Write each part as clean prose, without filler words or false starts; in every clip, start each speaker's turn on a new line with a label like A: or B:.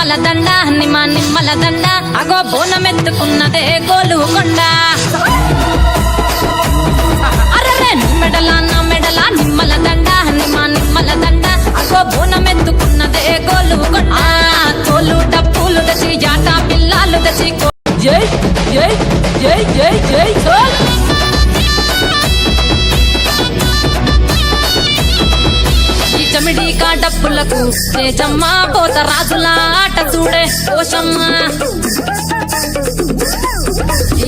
A: నిమ్మల దండ నిమ్మల దండ అగో బోనమెత్తుకున్నదే గోలుకొండ అరే మెడల నా మెడల నిమ్మల దండ నిమ్మల దండ అగో బోనమెత్తుకున్నదే గోలుకొండ తోలు డప్పులు దచి జాట పిల్లాలు దచి జై జై జై జై జై సోల్ చమిడికా డప్పులకు చేజమ్మ పోత రాజుల ఆట చూడే పోషమ్మ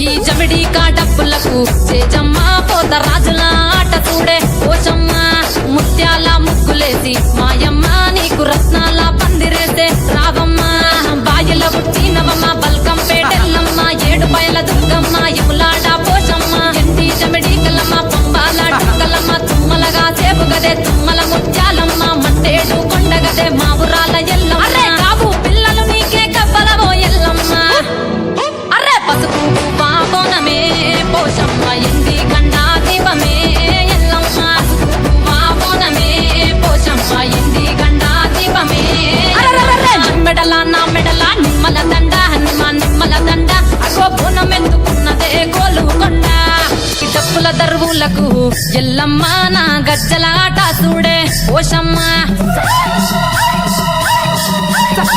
A: ఈ చమిడికా డప్పులకు చేజమ్మ పోత రాజుల ఆట చూడే పోషమ్మ ముత్యాల ముగ్గులేసి మాయమ్మ నీకు రత్నాల పందిరేసే రావమ్మ బాయిల పుట్టినవమ్మ బల్కం పేటెల్లమ్మ ఏడు బయల దుర్గమ్మ యములాడ పోషమ్మ ఎండి చమిడికలమ్మ పంబాల డుక్కలమ్మ తుమ్మలగా సేపు గదే తుమ్మల ముత్యాలమ్మ మంటేడు కొండగదే మా ఊరాల ఎల్లమ్మ అరే కావు పిల్లలు నీకే కబ్బలవో ఎల్లమ్మ అరే పసుపు బాబోనమే పోషమ్మ ఎండి గండా దీపమే ఎల్లమ్మ బాబోనమే పోషమ్మ ఎండి గండా దీపమే మెడల నా మెడల నిమ్మల దండ నిమ్మల దండ అగో బోనమెందుకున్నదే గోలుకొండ డప్పుల దరువులకు ఎల్లమ్మ నా గజ్జల ఆట చూడే పోషమ్మ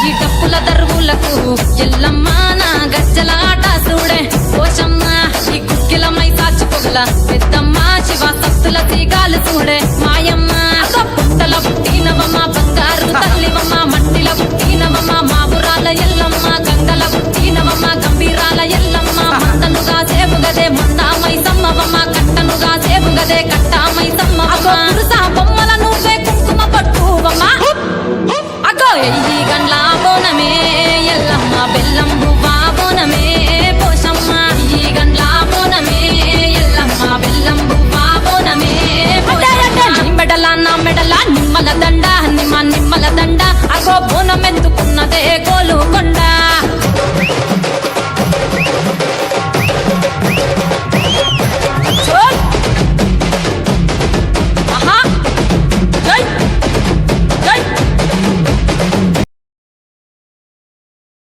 A: ఈ డప్పుల దరువులకు ఎల్లమ్మ నా గజ్జల ఆట చూడే పోషమ్మ ఈ కుక్కిల మై సాచి పొగల పెద్దమ్మ శివ సత్తుల తీగాలు చూడే మా